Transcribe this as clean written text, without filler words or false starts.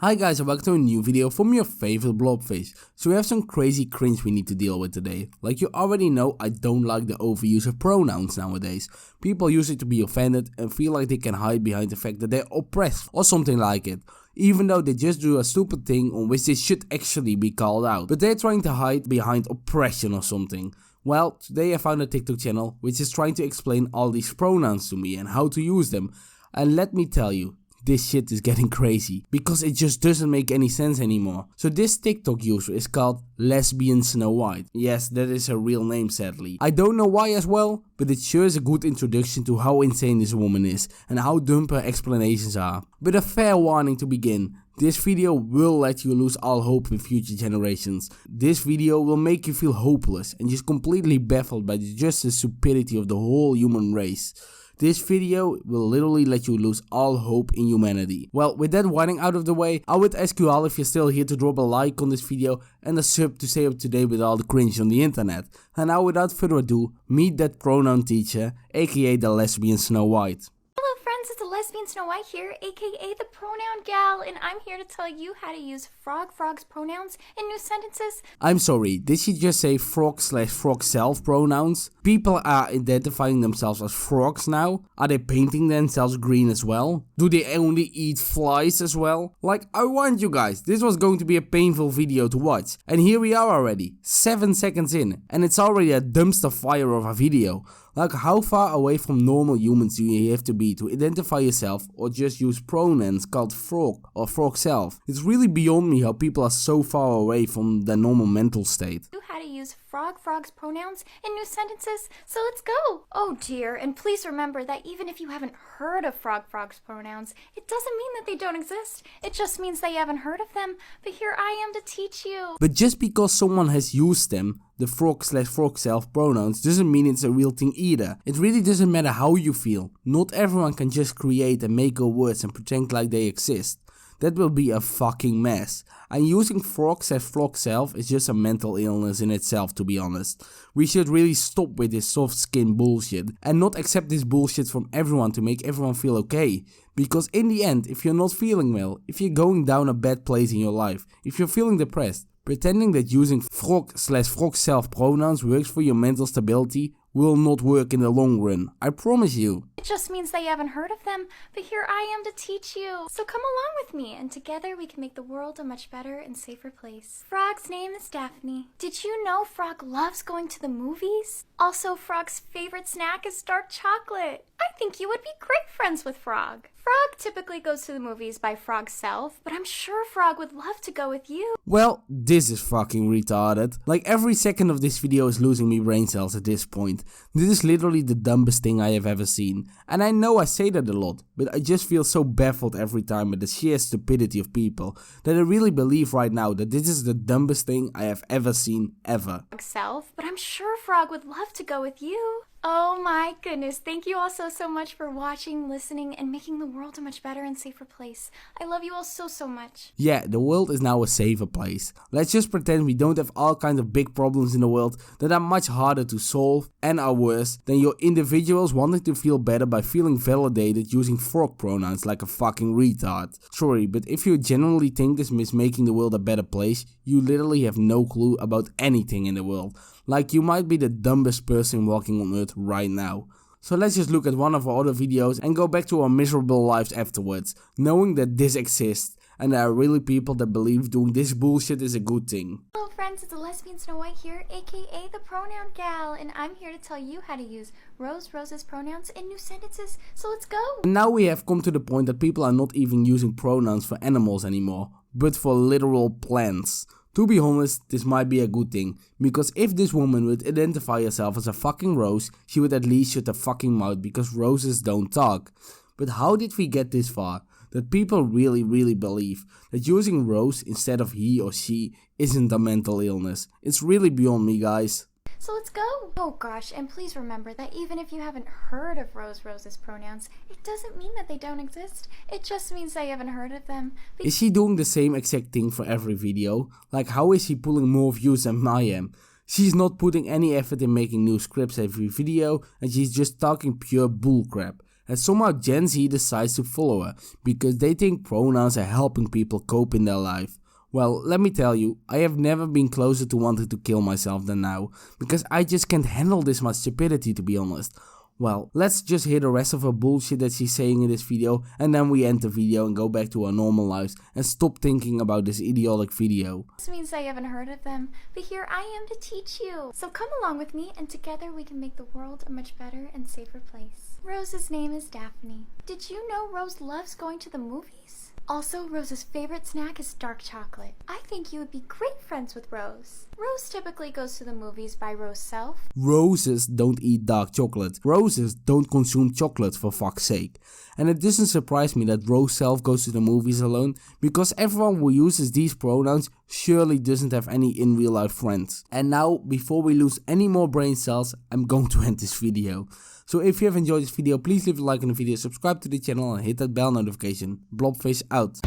Hi guys and welcome to a new video from your favorite blobfish. So we have some crazy cringe we need to deal with today. Like you already know, I don't like the overuse of pronouns nowadays. People use it to be offended and feel like they can hide behind the fact that they're oppressed or something like it. Even though they just do a stupid thing on which they should actually be called out. But they're trying to hide behind oppression or something. Well, today I found a TikTok channel which is trying to explain all these pronouns to me and how to use them. And let me tell you, this shit is getting crazy because it just doesn't make any sense anymore. So this TikTok user is called Lesbian Snow White. Yes, that is her real name sadly. I don't know why as well, but it sure is a good introduction to how insane this woman is and how dumb her explanations are. But a fair warning to begin. This video will let you lose all hope in future generations. This video will make you feel hopeless and just completely baffled by just the stupidity of the whole human race. This video will literally let you lose all hope in humanity. Well, with that warning out of the way, I would ask you all if you're still here to drop a like on this video and a sub to stay up to date with all the cringe on the internet. And now without further ado, meet that pronoun teacher, aka the Lesbian Snow White. Hello friends, it's the Lesbian Snow White here, aka the Pronoun Gal, and I'm here to tell you how to use frog's pronouns in new sentences. I'm sorry, did she just say frog/frog self pronouns? People are identifying themselves as frogs now? Are they painting themselves green as well? Do they only eat flies as well? Like, I warned you guys, this was going to be a painful video to watch. And here we are already, 7 seconds in, and it's already a dumpster fire of a video. Like, how far away from normal humans do you have to be to identify yourself or just use pronouns called frog or frog self? It's really beyond me how people are so far away from their normal mental state. How to use frog's pronouns in new sentences, so let's go! Oh dear, and please remember that even if you haven't heard of frog's pronouns, it doesn't mean that they don't exist. It just means that you haven't heard of them, but here I am to teach you. But just because someone has used them, the frog/frog self pronouns, doesn't mean it's a real thing either. It really doesn't matter how you feel. Not everyone can just create and make up words and pretend like they exist. That will be a fucking mess. And using frog/frog self is just a mental illness in itself, to be honest. We should really stop with this soft skin bullshit and not accept this bullshit from everyone to make everyone feel okay. Because in the end, if you're not feeling well, if you're going down a bad place in your life, if you're feeling depressed, pretending that using frog/frog self pronouns works for your mental stability will not work in the long run. I promise you. It just means that you haven't heard of them, but here I am to teach you. So come along with me, and together we can make the world a much better and safer place. Frog's name is Daphne. Did you know Frog loves going to the movies? Also, Frog's favorite snack is dark chocolate. I think you would be great friends with Frog. Frog typically goes to the movies by Frog self, but I'm sure Frog would love to go with you. Well, this is fucking retarded. Like, every second of this video is losing me brain cells at this point. This is literally the dumbest thing I have ever seen. And I know I say that a lot, but I just feel so baffled every time at the sheer stupidity of people that I really believe right now that this is the dumbest thing I have ever seen ever. Frog self, but I'm sure Frog would love to go with you. Oh my goodness, thank you all so much for watching, listening, and making the world a much better and safer place. I love you all so much. Yeah, the world is now a safer place. Let's just pretend we don't have all kinds of big problems in the world that are much harder to solve and are worse than your individuals wanting to feel better by feeling validated using frog pronouns like a fucking retard. Sorry, but if you genuinely think this is making the world a better place, you literally have no clue about anything in the world. Like, you might be the dumbest person walking on earth right now. So let's just look at one of our other videos and go back to our miserable lives afterwards, knowing that this exists and there are really people that believe doing this bullshit is a good thing. Hello friends, it's the Lesbian Snow White here, aka the Pronoun Gal, and I'm here to tell you how to use Rose's pronouns in new sentences, so let's go! And now we have come to the point that people are not even using pronouns for animals anymore, but for literal plants. To be honest, this might be a good thing, because if this woman would identify herself as a fucking rose, she would at least shut her fucking mouth because roses don't talk. But how did we get this far? That people really believe that using rose instead of he or she isn't a mental illness. It's really beyond me, guys. So let's go! Oh gosh, and please remember that even if you haven't heard of Rose's pronouns, it doesn't mean that they don't exist. It just means that you haven't heard of them. Is she doing the same exact thing for every video? Like, how is she pulling more views than I am? She's not putting any effort in making new scripts every video, and she's just talking pure bullcrap. and somehow Gen Z decides to follow her because they think pronouns are helping people cope in their life. Well, let me tell you, I have never been closer to wanting to kill myself than now, because I just can't handle this much stupidity, to be honest. Well, let's just hear the rest of her bullshit that she's saying in this video, and then we end the video and go back to our normal lives and stop thinking about this idiotic video. This means I haven't heard of them, but here I am to teach you. So come along with me and together we can make the world a much better and safer place. Rose's name is Daphne. Did you know Rose loves going to the movies? Also, Rose's favorite snack is dark chocolate. I think you would be great friends with Rose. Rose typically goes to the movies by Rose self. Roses don't eat dark chocolate. Roses don't consume chocolate, for fuck's sake. And it doesn't surprise me that Rose self goes to the movies alone, because everyone who uses these pronouns surely doesn't have any in real life friends. And now, before we lose any more brain cells, I'm going to end this video. So if you have enjoyed this video, please leave a like on the video, subscribe to the channel and hit that bell notification. Blobface out.